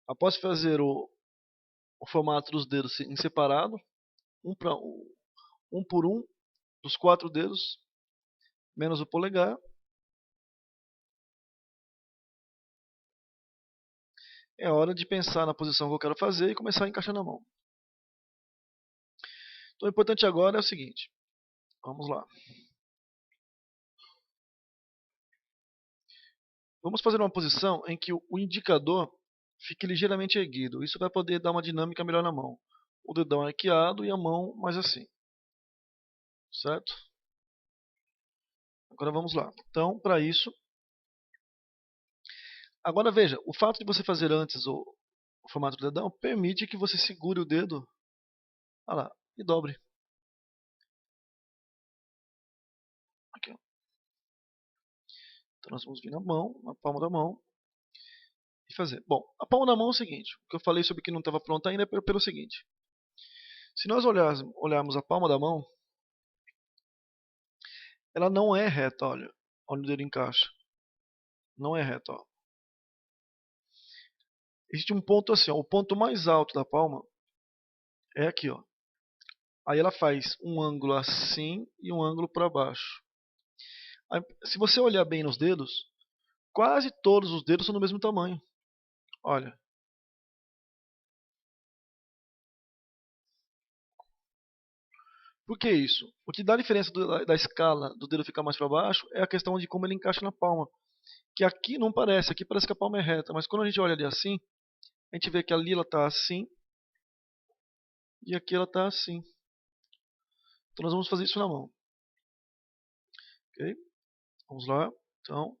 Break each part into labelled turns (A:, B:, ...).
A: Após fazer o formato dos dedos em separado, um por um, dos 4 dedos, menos o polegar, é hora de pensar na posição que eu quero fazer e começar a encaixar na mão. Então o importante agora é o seguinte, vamos lá. Vamos fazer uma posição em que o indicador fique ligeiramente erguido. Isso vai poder dar uma dinâmica melhor na mão. O dedão arqueado e a mão mais assim. Certo? Agora vamos lá. Então, para isso... Agora veja, o fato de você fazer antes o formato do dedão permite que você segure o dedo, olha lá, e dobre. Aqui, ó. Então nós vamos vir na mão, na palma da mão, e fazer. Bom, a palma da mão é o seguinte, o que eu falei sobre que não estava pronto ainda é pelo seguinte. Se nós olharmos a palma da mão, ela não é reta, olha, onde o dedo encaixa. Não é reta, ó. Existe um ponto assim, ó, o ponto mais alto da palma é aqui, ó. Aí ela faz um ângulo assim e um ângulo para baixo. Aí, se você olhar bem nos dedos, quase todos os dedos são do mesmo tamanho. Olha. Por que isso? O que dá a diferença da escala do dedo ficar mais para baixo é a questão de como ele encaixa na palma. Que aqui não parece, aqui parece que a palma é reta, mas quando a gente olha ali assim, a gente vê que ali ela está assim e aqui ela está assim. Então nós vamos fazer isso na mão. Ok? Vamos lá. Então,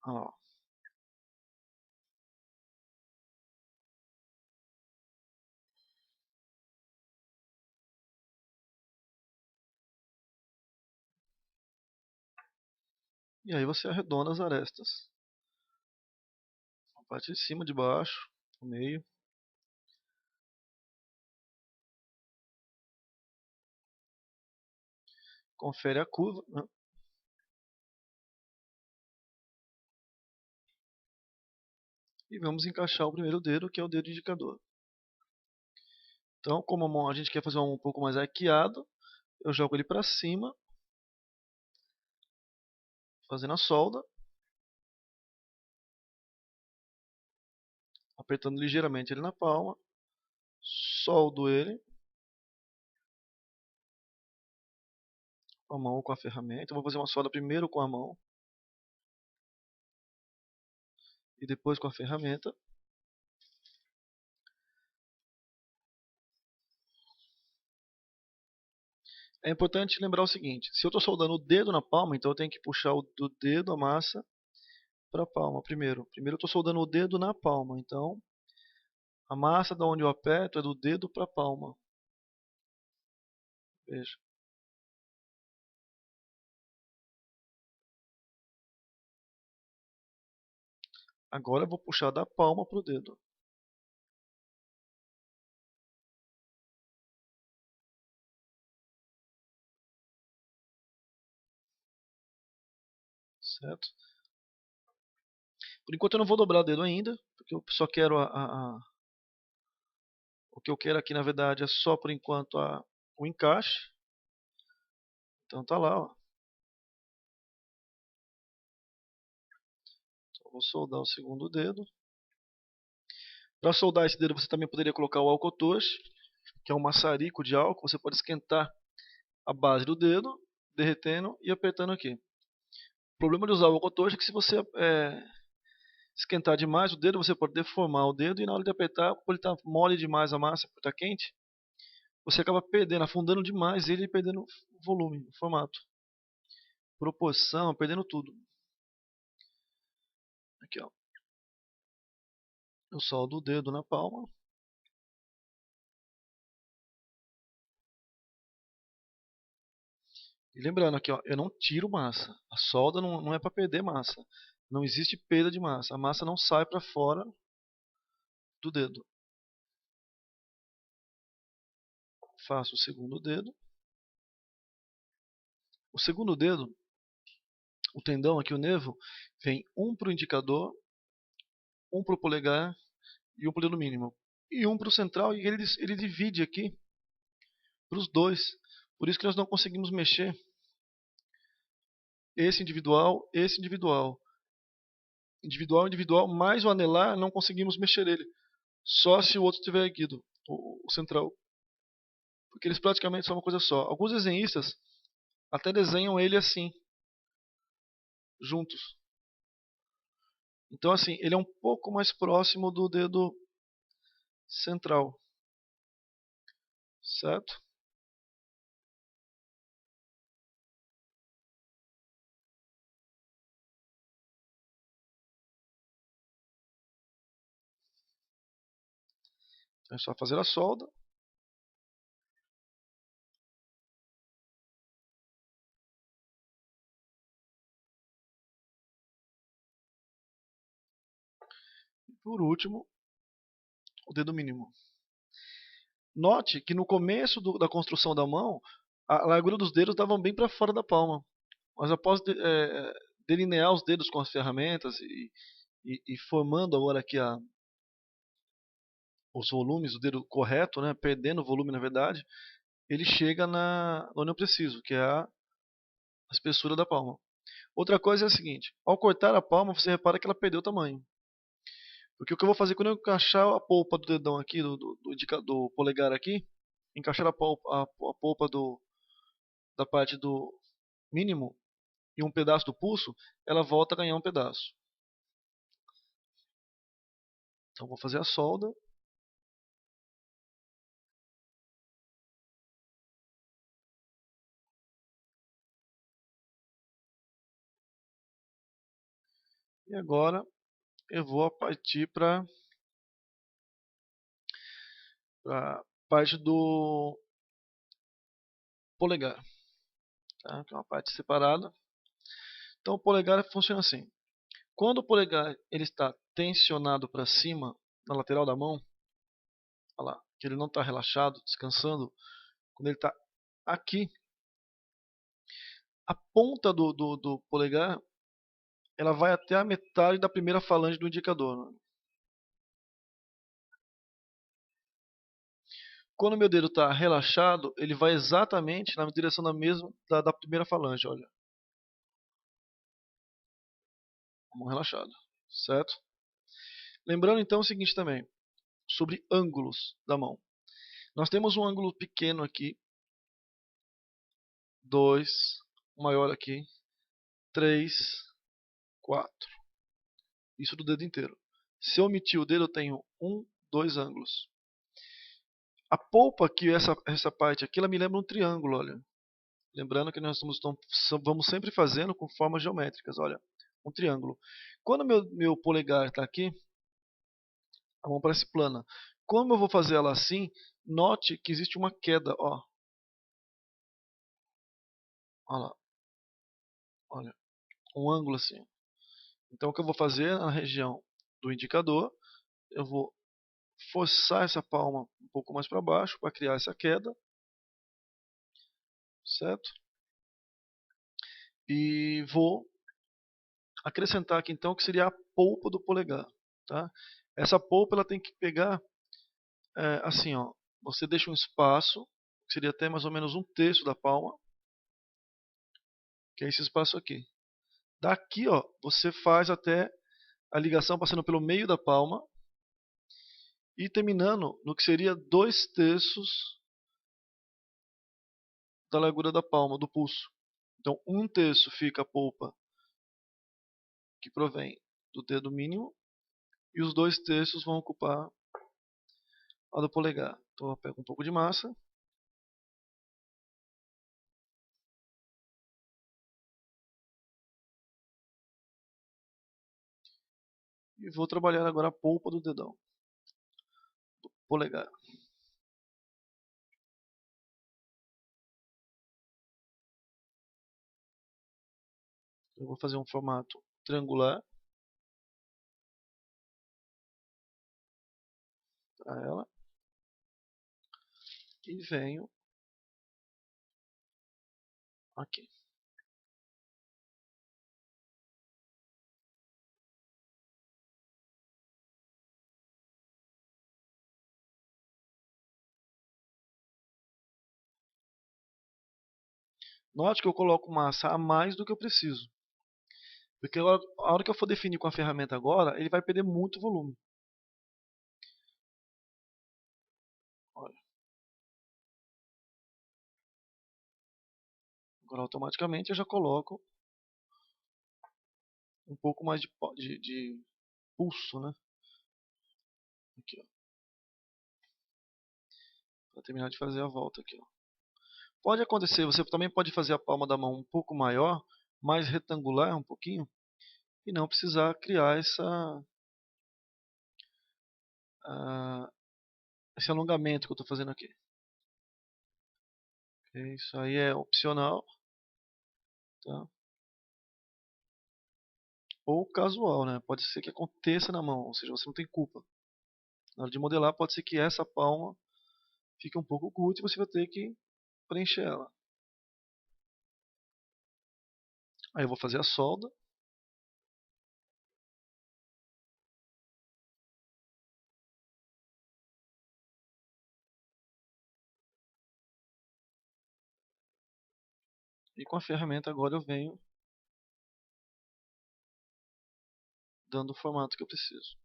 A: olha lá. E aí você arredonda as arestas. A parte de cima, de baixo, no meio. Confere a curva, né? E vamos encaixar o primeiro dedo, que é o dedo indicador. Então, como a gente quer fazer um pouco mais arqueado, eu jogo ele para cima, fazendo a solda, apertando ligeiramente ele na palma, soldo ele com a mão ou com a ferramenta. Eu vou fazer uma solda primeiro com a mão e depois com a ferramenta. É importante lembrar o seguinte, se eu estou soldando o dedo na palma, então eu tenho que puxar do dedo a massa para a palma primeiro. Primeiro eu estou soldando o dedo na palma, então a massa da onde eu aperto é do dedo para a palma. Veja. Agora eu vou puxar da palma para o dedo. Certo? Por enquanto eu não vou dobrar o dedo ainda, porque eu só quero o que eu quero aqui na verdade é só por enquanto o encaixe. Então tá lá, ó. Então, vou soldar o segundo dedo. Para soldar esse dedo você também poderia colocar o alcotoche, que é um maçarico de álcool. Você pode esquentar a base do dedo, derretendo e apertando aqui. O problema de usar o alcotoche é que se você esquentar demais o dedo, você pode deformar o dedo e na hora de apertar, por ele estar mole demais a massa, por estar quente, você acaba perdendo, afundando demais ele e perdendo volume, formato, proporção, perdendo tudo. Aqui, ó. Eu soldo o dedo na palma. E lembrando aqui, ó, eu não tiro massa. A solda não é para perder massa. Não existe perda de massa. A massa não sai para fora do dedo. Faço o segundo dedo. O segundo dedo, o tendão aqui, o nervo, vem um para o indicador, um para o polegar e um para o dedo mínimo. E um para o central, e ele divide aqui para os dois. Por isso que nós não conseguimos mexer esse individual, individual, mais o anelar, não conseguimos mexer ele. Só se o outro estiver erguido, o central. Porque eles praticamente são uma coisa só. Alguns desenhistas até desenham ele assim, juntos. Então assim, ele é um pouco mais próximo do dedo central, certo? Então é só fazer a solda. E por último, o dedo mínimo. Note que no começo da construção da mão, a largura dos dedos davam bem para fora da palma. Mas após delinear os dedos com as ferramentas e formando agora aqui os volumes do dedo correto, né, perdendo o volume na verdade, ele chega onde eu preciso, que é a espessura da palma. Outra coisa é a seguinte, ao cortar a palma você repara que ela perdeu o tamanho. Porque o que eu vou fazer quando eu encaixar a polpa do dedão aqui, do polegar aqui, encaixar a polpa da parte do mínimo e um pedaço do pulso, ela volta a ganhar um pedaço. Então vou fazer a solda. E agora eu vou partir para a parte do polegar, tá? Que é uma parte separada. Então o polegar funciona assim. Quando o polegar ele está tensionado para cima, na lateral da mão, olha lá, que ele não está relaxado, descansando, quando ele está aqui, a ponta do polegar ela vai até a metade da primeira falange do indicador. Né? Quando o meu dedo está relaxado, ele vai exatamente na direção da mesma da primeira falange. Olha, a mão relaxada, certo? Lembrando então o seguinte também, sobre ângulos da mão. Nós temos um ângulo pequeno aqui, 2, maior aqui, 3, 4. Isso do dedo inteiro. Se eu omitir o dedo, eu tenho 1, 2 ângulos. A polpa aqui, essa parte aqui, ela me lembra um triângulo, olha. Lembrando que nós vamos sempre fazendo com formas geométricas, olha. Um triângulo. Quando meu polegar está aqui, a mão parece plana. Como eu vou fazer ela assim, note que existe uma queda, ó. Olha lá, olha. Um ângulo assim. Então o que eu vou fazer na região do indicador, eu vou forçar essa palma um pouco mais para baixo para criar essa queda, certo? E vou acrescentar aqui então o que seria a polpa do polegar, tá? Essa polpa ela tem que pegar assim, ó. Você deixa um espaço, que seria até mais ou menos um terço da palma, que é esse espaço aqui. Daqui, ó, você faz até a ligação passando pelo meio da palma e terminando no que seria 2 terços da largura da palma, do pulso. Então, um terço fica a polpa que provém do dedo mínimo e os 2 terços vão ocupar a do polegar. Então, eu pego um pouco de massa e vou trabalhar agora a polpa do dedão, do polegar. Eu vou fazer um formato triangular para ela e venho aqui. Note que eu coloco massa a mais do que eu preciso. Porque a hora que eu for definir com a ferramenta agora, ele vai perder muito volume. Olha, agora automaticamente eu já coloco um pouco mais de pulso, né? Aqui, ó. Para terminar de fazer a volta aqui, ó. Pode acontecer, você também pode fazer a palma da mão um pouco maior, mais retangular um pouquinho, e não precisar criar ah, esse alongamento que eu estou fazendo aqui. Ok, isso aí é opcional, tá? Ou casual, né? Pode ser que aconteça na mão, ou seja, você não tem culpa. Na hora de modelar, pode ser que essa palma fique um pouco curta e você vai ter que preencher ela. Aí eu vou fazer a solda. E com a ferramenta agora eu venho dando o formato que eu preciso.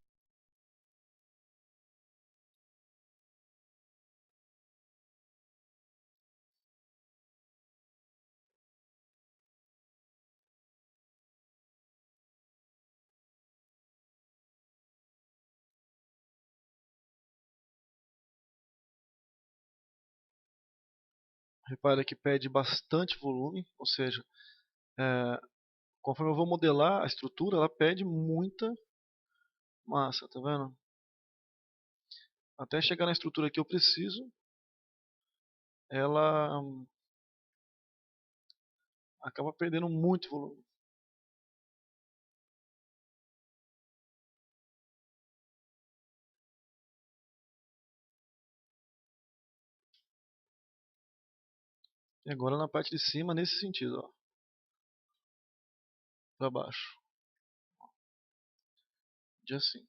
A: Repara que pede bastante volume, ou seja, é, conforme eu vou modelar a estrutura, ela pede muita massa, tá vendo? Até chegar na estrutura que eu preciso, ela acaba perdendo muito volume. E agora na parte de cima, nesse sentido, ó, para baixo, de assim.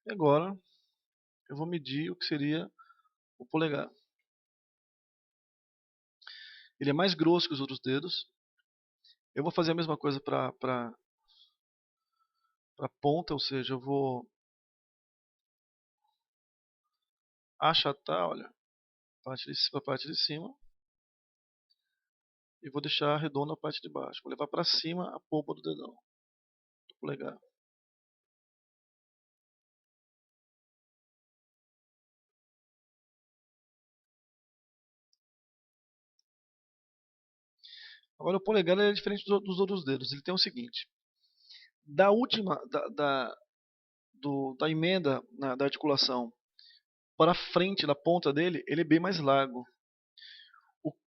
A: E agora eu vou medir o que seria o polegar. Ele é mais grosso que os outros dedos. Eu vou fazer a mesma coisa para a ponta, ou seja, eu vou achatar, olha, a parte de cima e vou deixar redonda a parte de baixo. Vou levar para cima a polpa do dedão, do polegar. Agora o polegar é diferente dos outros dedos. Ele tem o seguinte: da última, da emenda da articulação para frente da ponta dele, ele é bem mais largo.